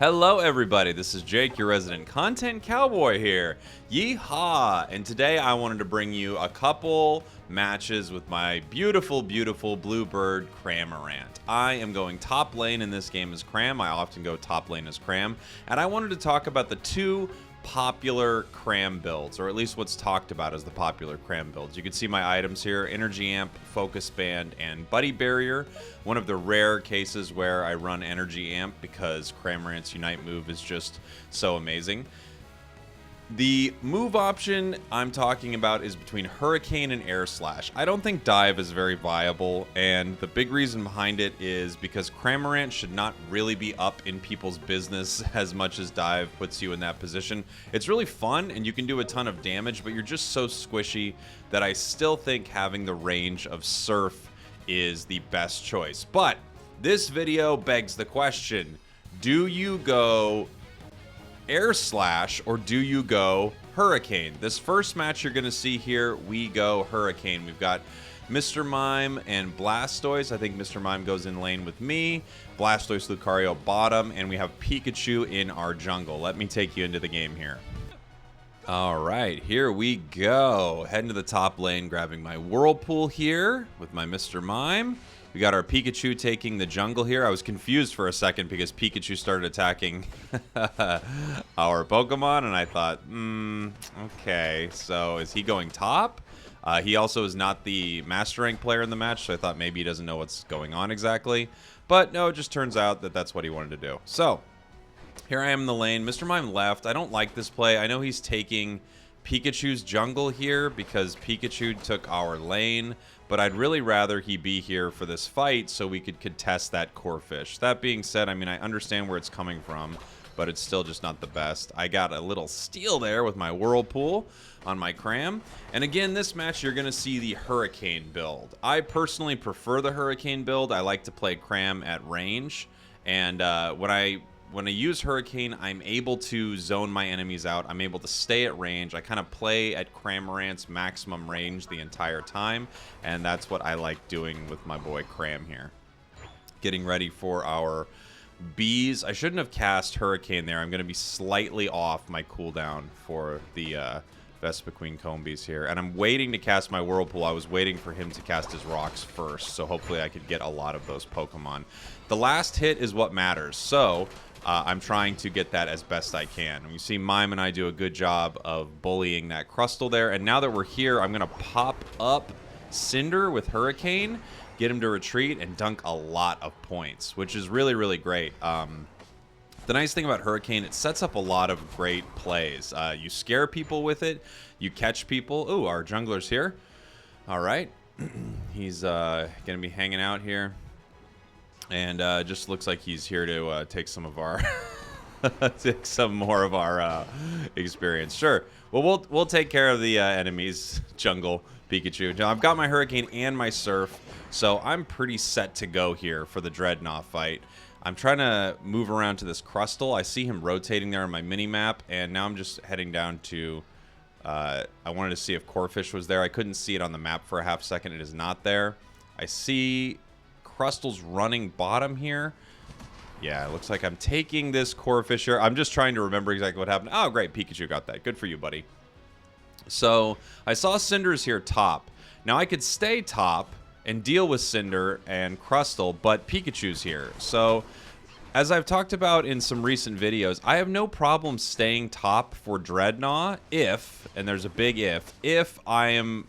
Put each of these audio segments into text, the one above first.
Hello everybody, this is Jake, your resident content cowboy here. Yeehaw! And today I wanted to bring you a couple matches with my beautiful, beautiful Bluebird Cramorant. I am going top lane in this game as Cram. I often go top lane as Cram. And I wanted to talk about the two popular Cram builds, or at least what's talked about as the popular Cram builds. You can see my items here: Energy Amp, Focus Band, and Buddy Barrier. One of the rare cases where I run Energy Amp because Cramorant's Unite move is just so amazing. The move option I'm talking about is between Hurricane and Air Slash. I don't think Dive is very viable, and the big reason behind it is because Cramorant should not really be up in people's business as much as Dive puts you in that position. It's really fun, and you can do a ton of damage, but you're just so squishy that I still think having the range of Surf is the best choice. But this video begs the question, do you go Air Slash or do you go Hurricane? This first match you're going to see here, we go Hurricane. We've got Mr. Mime and Blastoise. I think Mr. Mime goes in lane with me, Blastoise, Lucario bottom, and we have Pikachu in our jungle. Let me take you into the game here. All right, here we go. Heading to the top lane, grabbing my Whirlpool here with my Mr. Mime. We got our Pikachu taking the jungle here. I was confused for a second because Pikachu started attacking our Pokemon, and I thought, okay, so is he going top? He also is not the Master Rank player in the match, so I thought maybe he doesn't know what's going on exactly. But no, it just turns out that that's what he wanted to do. So here I am in the lane. Mr. Mime left. I don't like this play. I know he's taking Pikachu's jungle here because Pikachu took our lane, but I'd really rather he be here for this fight so we could contest that Corphish. That being said, I mean, I understand where it's coming from, but it's still just not the best. I got a little steal there with my Whirlpool on my Cram. And again, this match, you're going to see the Hurricane build. I personally prefer the Hurricane build. I like to play Cram at range. And when I use Hurricane, I'm able to zone my enemies out. I'm able to stay at range. I kind of play at Cramorant's maximum range the entire time, and that's what I like doing with my boy Cram here. Getting ready for our bees. I shouldn't have cast Hurricane there. I'm going to be slightly off my cooldown for the Vespiquen Combees here, and I'm waiting to cast my Whirlpool. I was waiting for him to cast his rocks first, so hopefully I could get a lot of those Pokemon. The last hit is what matters, so I'm trying to get that as best I can. And you see Mime and I do a good job of bullying that Crustle there. And now that we're here, I'm going to pop up Cinder with Hurricane, get him to retreat, and dunk a lot of points, which is really, really great. The nice thing about Hurricane, it sets up a lot of great plays. You scare people with it. You catch people. Ooh, our jungler's here. All right. He's going to be hanging out here. And just looks like he's here to take some of our, take some more of our experience. Sure. Well, we'll take care of the enemies. Jungle, Pikachu. Now, I've got my Hurricane and my Surf, so I'm pretty set to go here for the Dreadnought fight. I'm trying to move around to this Crustle. I see him rotating there on my mini-map, and now I'm just heading down to, I wanted to see if Corphish was there. I couldn't see it on the map for a half second. It is not there. I see Crustle's running bottom here. Yeah, it looks like I'm taking this Corphish here. I'm just trying to remember exactly what happened. Oh, great. Pikachu got that. Good for you, buddy. So I saw Cinder's here top. Now I could stay top and deal with Cinder and Crustle, but Pikachu's here. So as I've talked about in some recent videos, I have no problem staying top for Dreadnought if, and there's a big if I am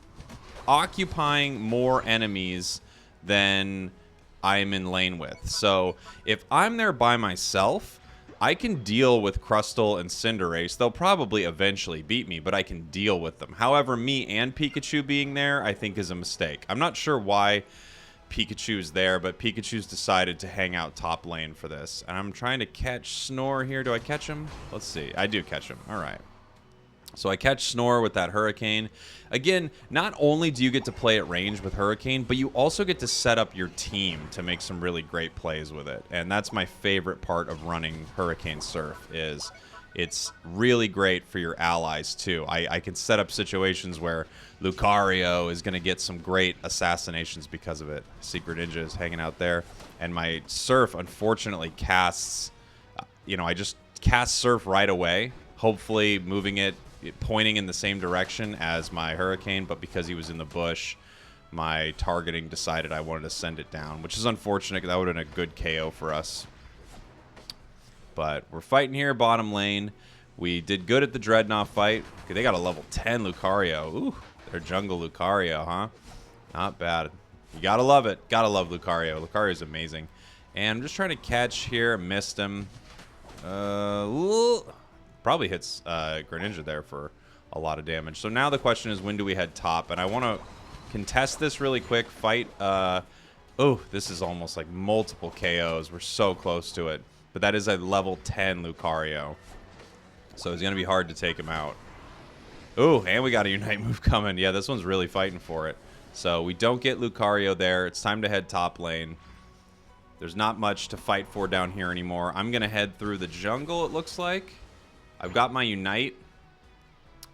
occupying more enemies than I'm in lane with. So if I'm there by myself, I can deal with Crustle and Cinderace. They'll probably eventually beat me, but I can deal with them. However, me and Pikachu being there, I think is a mistake. I'm not sure why Pikachu's there, but Pikachu's decided to hang out top lane for this. And I'm trying to catch Snore here. Do I catch him? Let's see. I do catch him. All right. So I catch Snore with that Hurricane. Again, not only do you get to play at range with Hurricane, but you also get to set up your team to make some really great plays with it. And that's my favorite part of running Hurricane Surf, is it's really great for your allies too. I can set up situations where Lucario is going to get some great assassinations because of it. Secret Ninja is hanging out there. And my Surf, unfortunately, casts you know, I just cast Surf right away, hopefully moving it, pointing in the same direction as my Hurricane, but because he was in the bush, my targeting decided I wanted to send it down, which is unfortunate because that would have been a good KO for us. But we're fighting here, bottom lane. We did good at the Dreadnought fight. Okay, they got a level 10 Lucario. Ooh, their jungle Lucario, huh? Not bad. You gotta love it. Gotta love Lucario. Lucario's amazing. And I'm just trying to catch here. Missed him. Probably hits Greninja there for a lot of damage. So now the question is, when do we head top? And I want to contest this really quick. Fight. Oh, this is almost like multiple KOs. We're so close to it. But that is a level 10 Lucario. So it's going to be hard to take him out. Ooh, and we got a Unite move coming. Yeah, this one's really fighting for it. So we don't get Lucario there. It's time to head top lane. There's not much to fight for down here anymore. I'm going to head through the jungle, it looks like. I've got my Unite.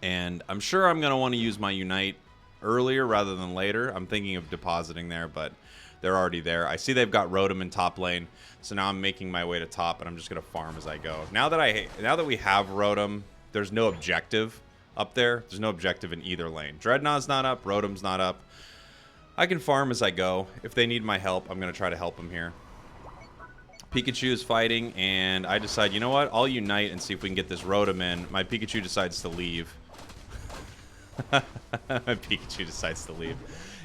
And I'm sure I'm going to want to use my Unite earlier rather than later. I'm thinking of depositing there, but they're already there. I see they've got Rotom in top lane. So now I'm making my way to top, and I'm just going to farm as I go. Now that we have Rotom, there's no objective up there. There's no objective in either lane. Dreadnought's not up. Rotom's not up. I can farm as I go. If they need my help, I'm going to try to help them here. Pikachu is fighting, and I decide, you know what? I'll Unite and see if we can get this Rotom in. My Pikachu decides to leave. My Pikachu decides to leave.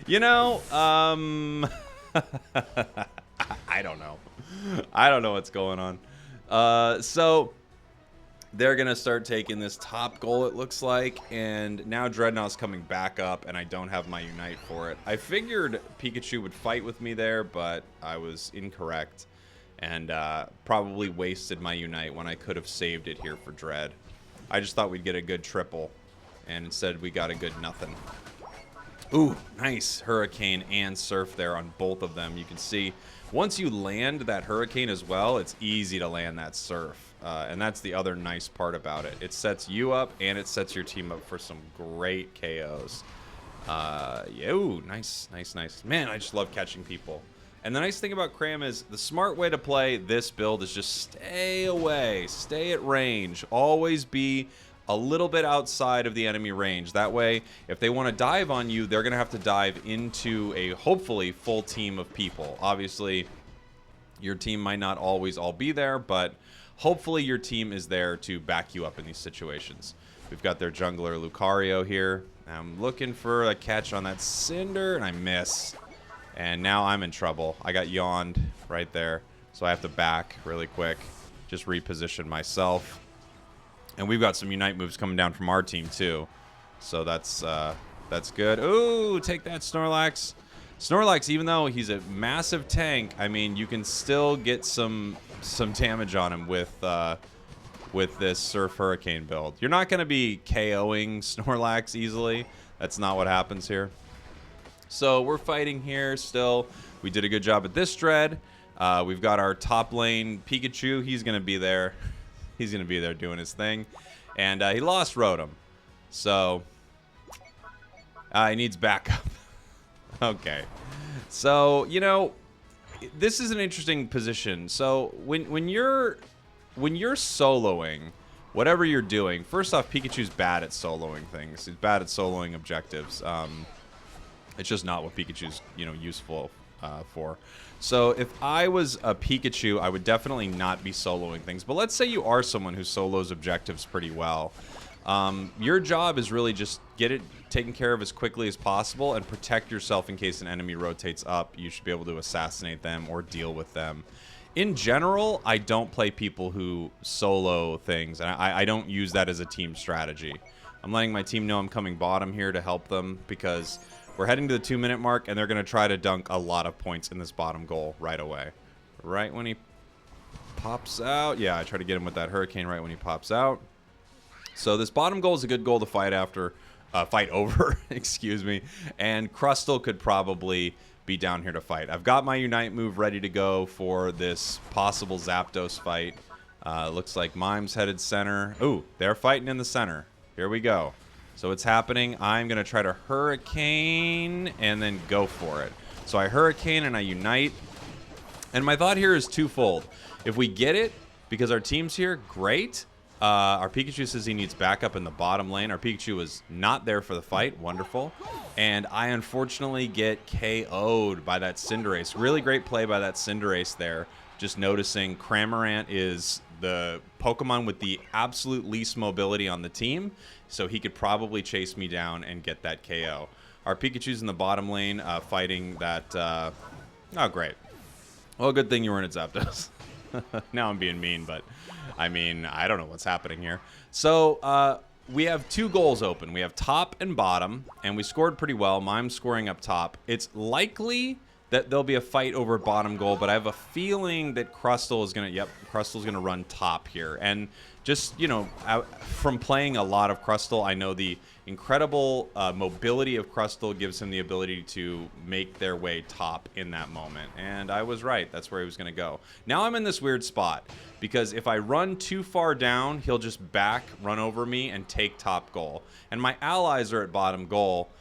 You know, I don't know. I don't know what's going on. So they're going to start taking this top goal, it looks like. And now Dreadnought's coming back up, and I don't have my Unite for it. I figured Pikachu would fight with me there, but I was incorrect. And probably wasted my Unite when I could have saved it here for Dread. I just thought we'd get a good triple. And instead we got a good nothing. Ooh, nice Hurricane and Surf there on both of them. You can see once you land that Hurricane as well, it's easy to land that Surf. And that's the other nice part about it. It sets you up and it sets your team up for some great KOs. Yeah, ooh, nice, nice, nice. Man, I just love catching people. And the nice thing about Cram is the smart way to play this build is just stay away, stay at range, always be a little bit outside of the enemy range. That way, if they want to dive on you, they're going to have to dive into a hopefully full team of people. Obviously, your team might not always all be there, but hopefully your team is there to back you up in these situations. We've got their jungler Lucario here. I'm looking for a catch on that Cinder, and I miss. And now I'm in trouble. I got yawned right there, so I have to back really quick, just reposition myself. And we've got some Unite moves coming down from our team too, so that's good. Ooh, take that, Snorlax. Snorlax, even though he's a massive tank, I mean, you can still get some damage on him with this Surf Hurricane build. You're not going to be KOing Snorlax easily. That's not what happens here. So we're fighting here still. We did a good job at this Dread. We've got our top lane Pikachu. He's going to be there. He's going to be there doing his thing. And he lost Rotom. So he needs backup. Okay. So, you know, this is an interesting position. So when you're soloing, whatever you're doing, first off, Pikachu's bad at soloing things. He's bad at soloing objectives. It's just not what Pikachu's, you know, useful for. So if I was a Pikachu, I would definitely not be soloing things. But let's say you are someone who solos objectives pretty well. Your job is really just get it taken care of as quickly as possible and protect yourself in case an enemy rotates up. You should be able to assassinate them or deal with them. In general, I don't play people who solo things, and I don't use that as a team strategy. I'm letting my team know I'm coming bottom here to help them because we're heading to the 2-minute mark, and they're going to try to dunk a lot of points in this bottom goal right away. Right when he pops out. Yeah, I try to get him with that Hurricane right when he pops out. So this bottom goal is a good goal to fight after, fight over, excuse me. And Crustle could probably be down here to fight. I've got my Unite move ready to go for this possible Zapdos fight. Looks like Mime's headed center. Ooh, they're fighting in the center. Here we go. So it's happening. I'm going to try to Hurricane and then go for it. So I Hurricane and I Unite. And my thought here is twofold. If we get it, because our team's here, great. Our Pikachu says he needs backup in the bottom lane. Our Pikachu was not there for the fight. Wonderful. And I unfortunately get KO'd by that Cinderace. Really great play by that Cinderace there. Just noticing Cramorant is the Pokemon with the absolute least mobility on the team, so he could probably chase me down and get that KO. Our Pikachu's in the bottom lane fighting that... oh, great. Well, good thing you weren't at Zapdos. Now I'm being mean, but I mean, I don't know what's happening here. So we have 2 goals open. We have top and bottom, and we scored pretty well. Mime's scoring up top. It's likely that there'll be a fight over bottom goal, but I have a feeling that Crustle is going to, Crustle's going to run top here. And just, you know, from playing a lot of Crustle, I know the incredible mobility of Crustle gives him the ability to make their way top in that moment. And I was right. That's where he was going to go. Now I'm in this weird spot, because if I run too far down, he'll just run over me and take top goal. And my allies are at bottom goal.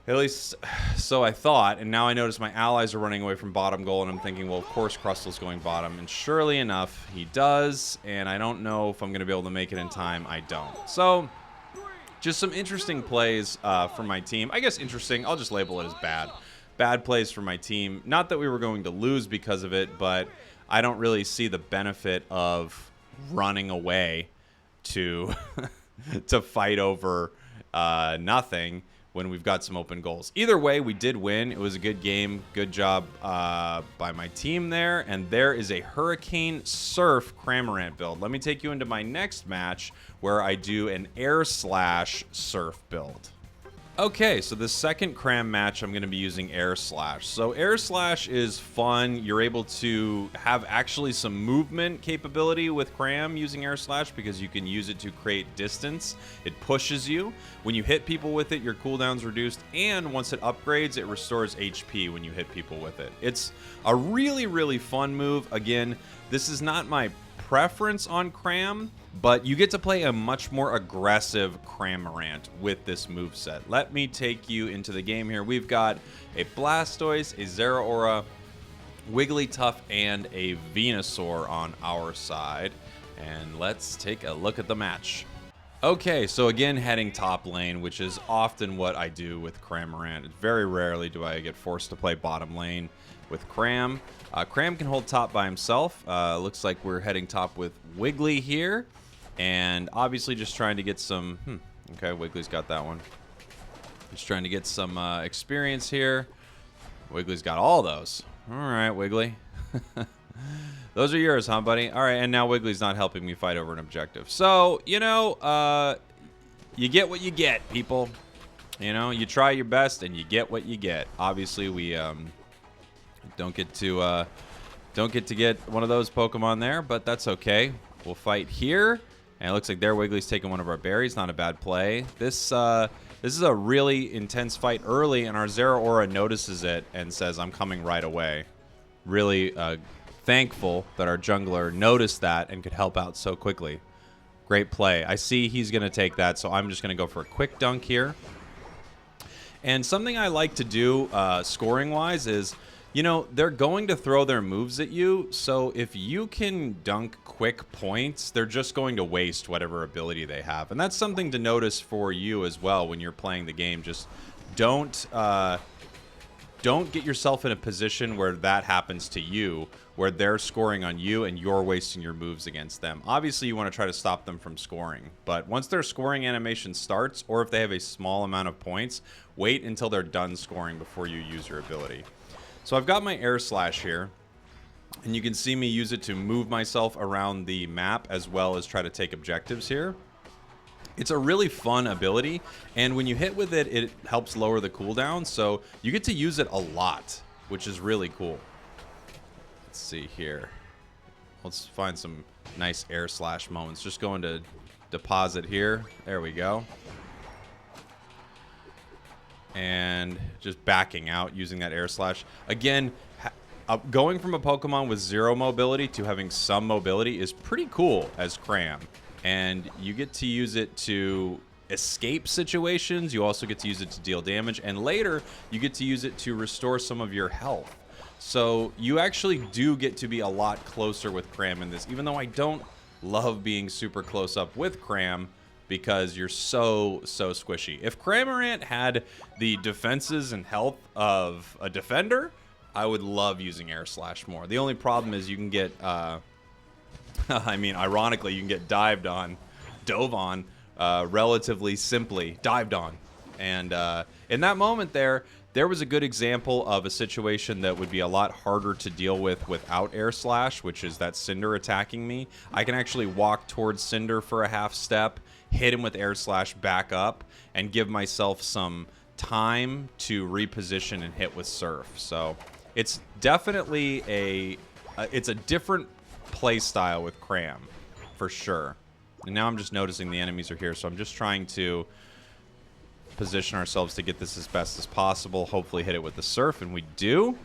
At least so I thought, and now I notice my allies are running away from bottom goal, and I'm thinking, well, of course Crustle's going bottom, and surely enough, he does, and I don't know if I'm going to be able to make it in time. I don't. So, just some interesting plays from my team. I guess interesting, I'll just label it as bad. Bad plays from my team. Not that we were going to lose because of it, but I don't really see the benefit of running away to, to fight over nothing when we've got some open goals. Either way, we did win. It was a good game. Good job by my team there. And there is a Hurricane Surf Cramorant build. Let me take you into my next match where I do an Air Slash Surf build. Okay, so the second Cram match, I'm going to be using Air Slash. So Air Slash is fun. You're able to have actually some movement capability with Cram using Air Slash, because you can use it to create distance. It pushes you. When you hit people with it, your cooldown's reduced, and once it upgrades, it restores HP when you hit people with it. It's a really, really fun move. Again, this is not my preference on Cram, but you get to play a much more aggressive Cramorant with this moveset. Let me take you into the game here. We've got a Blastoise, a Zeraora, Wigglytuff, and a Venusaur on our side. And let's take a look at the match. Okay, so again, heading top lane, which is often what I do with Cramorant. Very rarely do I get forced to play bottom lane with Cram. Cram can hold top by himself. Looks like we're heading top with Wiggly here. And obviously just trying to get some... okay, Wiggly's got that one. Just trying to get some experience here. Wiggly's got all those. All right, Wiggly. Those are yours, huh, buddy? All right, and now Wiggly's not helping me fight over an objective. So, you know, you get what you get, people. You know, you try your best and you get what you get. Obviously, we don't get to get one of those Pokemon there, but that's okay. We'll fight here. And it looks like their Wiggly's taking one of our berries. Not a bad play. This is a really intense fight early, and our Zeraora notices it and says, I'm coming right away. Really thankful that our jungler noticed that and could help out so quickly. Great play. I see he's going to take that, so I'm just going to go for a quick dunk here. And something I like to do scoring-wise is, you know, they're going to throw their moves at you, so if you can dunk quick points, they're just going to waste whatever ability they have. And that's something to notice for you as well when you're playing the game. Just don't get yourself in a position where that happens to you, where they're scoring on you and you're wasting your moves against them. Obviously, you want to try to stop them from scoring, but once their scoring animation starts, or if they have a small amount of points, wait until they're done scoring before you use your ability. So I've got my Air Slash here, and you can see me use it to move myself around the map as well as try to take objectives here. It's a really fun ability, and when you hit with it, it helps lower the cooldown, so you get to use it a lot, which is really cool. Let's see here. Let's find some nice Air Slash moments. Just going to deposit here. There we go. And just backing out using that Air Slash. Again, going from a Pokemon with 0 mobility to having some mobility is pretty cool as Cram. And you get to use it to escape situations. You also get to use it to deal damage. And later, you get to use it to restore some of your health. So you actually do get to be a lot closer with Cram in this, even though I don't love being super close up with Cram because you're so squishy. If Cramorant had the defenses and health of a defender, I would love using Air Slash more. The only problem is you can get, I mean, ironically, you can get dove on relatively simply, dived on. And in that moment there was a good example of a situation that would be a lot harder to deal with without Air Slash, which is that Cinder attacking me. I can actually walk towards Cinder for a half step, hit him with Air Slash, back up, and give myself some time to reposition and hit with Surf. So it's definitely it's a different play style with Cram, for sure. And now I'm just noticing the enemies are here, so I'm just trying to position ourselves to get this as best as possible. Hopefully hit it with the Surf, and we do.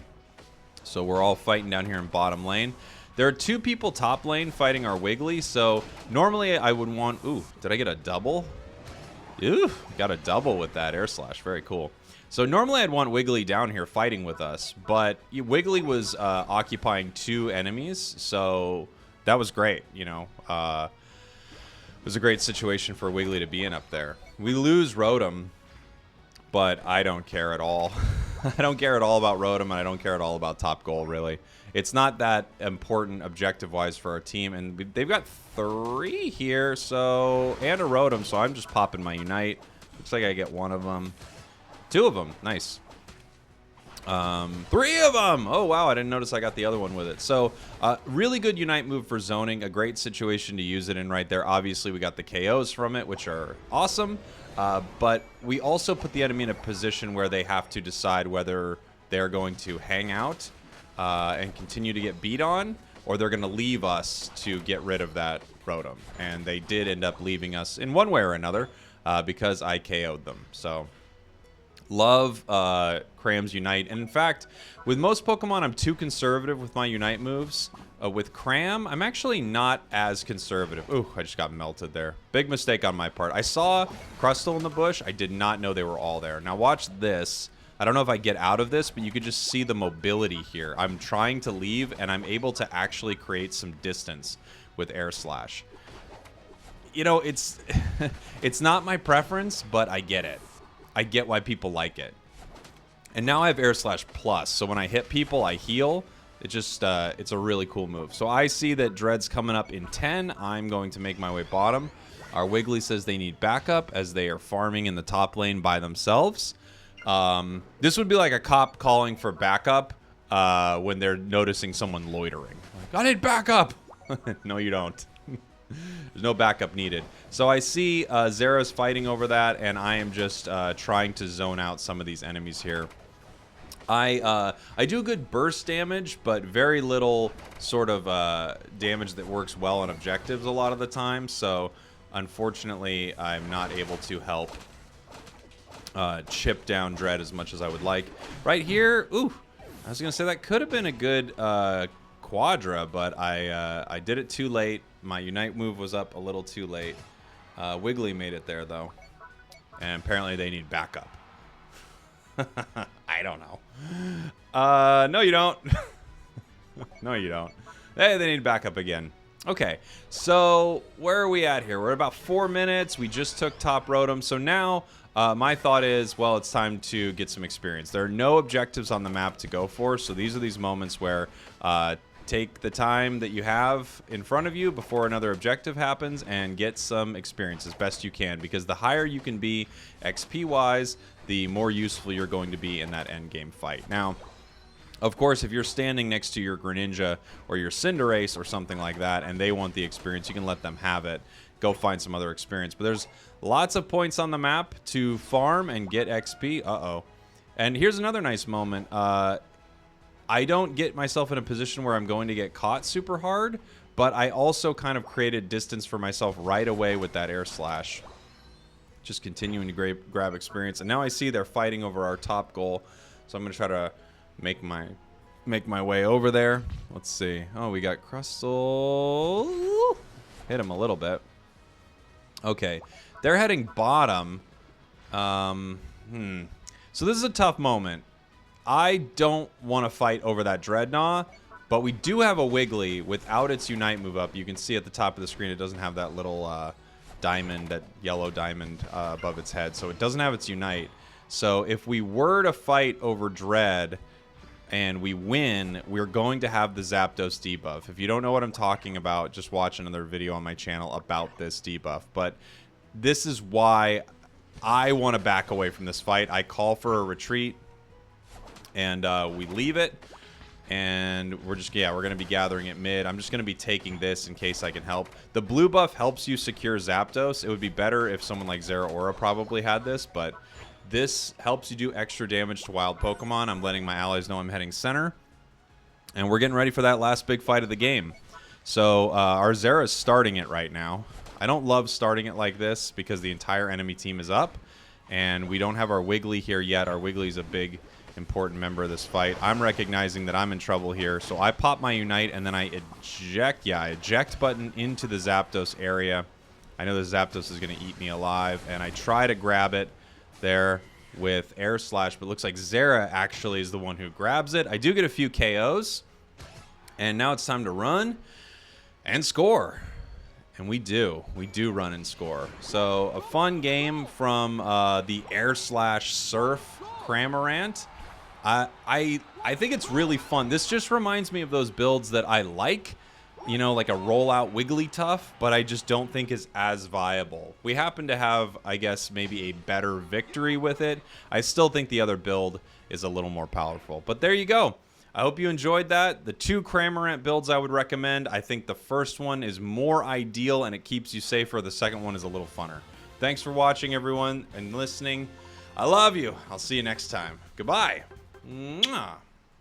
So we're all fighting down here in bottom lane. There are 2 people top lane fighting our Wiggly, so normally I would want... Ooh, did I get a double? Ooh, got a double with that Air Slash. Very cool. So normally I'd want Wiggly down here fighting with us, but Wiggly was occupying 2 enemies, so that was great, you know. It was a great situation for Wiggly to be in up there. We lose Rotom, but I don't care at all. I don't care at all about Rotom, and I don't care at all about top goal, really. It's not that important objective-wise for our team, and they've got 3 here, so, and a Rotom, so I'm just popping my Unite. Looks like I get 1 of them. 2 of them. Nice. 3 of them! Oh, wow, I didn't notice I got the other one with it. So, really good Unite move for zoning. A great situation to use it in right there. Obviously, we got the KOs from it, which are awesome. But we also put the enemy in a position where they have to decide whether they're going to hang out and continue to get beat on, or they're going to leave us to get rid of that Rotom. And they did end up leaving us in one way or another because I KO'd them. So... love Cram's Unite. And in fact, with most Pokemon, I'm too conservative with my Unite moves. With Cram, I'm actually not as conservative. Ooh, I just got melted there. Big mistake on my part. I saw Crustle in the bush. I did not know they were all there. Now watch this. I don't know if I get out of this, but you could just see the mobility here. I'm trying to leave, and I'm able to actually create some distance with Air Slash. You know, it's it's not my preference, but I get it. I get why people like it. And now I have Air Slash Plus, so when I hit people, I heal. It just, it's a really cool move. So I see that Dread's coming up in 10. I'm going to make my way bottom. Our Wiggly says they need backup as they are farming in the top lane by themselves. This would be like a cop calling for backup when they're noticing someone loitering. Like, I need backup! No, you don't. There's no backup needed. So I see Zera's fighting over that, and I am just trying to zone out some of these enemies here. I do good burst damage, but very little sort of damage that works well on objectives a lot of the time. So unfortunately, I'm not able to help chip down Dread as much as I would like. Right here, ooh, I was gonna say that could have been a good Quadra, but I did it too late. My Unite move was up a little too late. Wiggly made it there, though. And apparently they need backup. I don't know. No, you don't. No, you don't. Hey, they need backup again. Okay, so where are we at here? We're at about 4 minutes. We just took top Rotom. So now my thought is, well, it's time to get some experience. There are no objectives on the map to go for. So these are these moments where take the time that you have in front of you before another objective happens and get some experience as best you can, because the higher you can be XP wise, the more useful you're going to be in that end game fight. Now, of course, if you're standing next to your Greninja or your Cinderace or something like that and they want the experience, you can let them have it. Go find some other experience. But there's lots of points on the map to farm and get XP. Uh-oh. And here's another nice moment. I don't get myself in a position where I'm going to get caught super hard, but I also kind of created distance for myself right away with that Air Slash. Just continuing to grab experience. And now I see they're fighting over our top goal, so I'm going to try to make my way over there. Let's see. Oh, we got Crustle. Hit him a little bit. Okay. They're heading bottom. So this is a tough moment. I don't want to fight over that Dreadnought, but we do have a Wiggly without its Unite move up. You can see at the top of the screen it doesn't have that little diamond, that yellow diamond above its head, so it doesn't have its Unite. So if we were to fight over Dread and we win, we're going to have the Zapdos debuff. If you don't know what I'm talking about, just watch another video on my channel about this debuff. But this is why I want to back away from this fight. I call for a retreat, and we leave it. And we're just, yeah, we're going to be gathering it mid. I'm just going to be taking this in case I can help. The blue buff helps you secure Zapdos. It would be better if someone like Zeraora probably had this, but this helps you do extra damage to wild Pokemon. I'm letting my allies know I'm heading center. And we're getting ready for that last big fight of the game. So our Zera is starting it right now. I don't love starting it like this because the entire enemy team is up. And we don't have our Wiggly here yet. Our Wiggly is a big, important member of this fight. I'm recognizing that I'm in trouble here. So I pop my Unite and then I eject. Yeah, eject button into the Zapdos area. I know the Zapdos is going to eat me alive. And I try to grab it there with Air Slash, but it looks like Zera actually is the one who grabs it. I do get a few KOs, and now it's time to run and score. And we do run and score. So a fun game from the Air Slash Surf Cramorant. I think it's really fun. This just reminds me of those builds that I like, you know, like a rollout Wigglytuff, but I just don't think is as viable. We happen to have, I guess, maybe a better victory with it. I still think the other build is a little more powerful. But there you go. I hope you enjoyed that. The 2 Cramorant builds I would recommend. I think the first one is more ideal and it keeps you safer. The second one is a little funner. Thanks for watching, everyone, and listening. I love you. I'll see you next time. Goodbye. Mwah.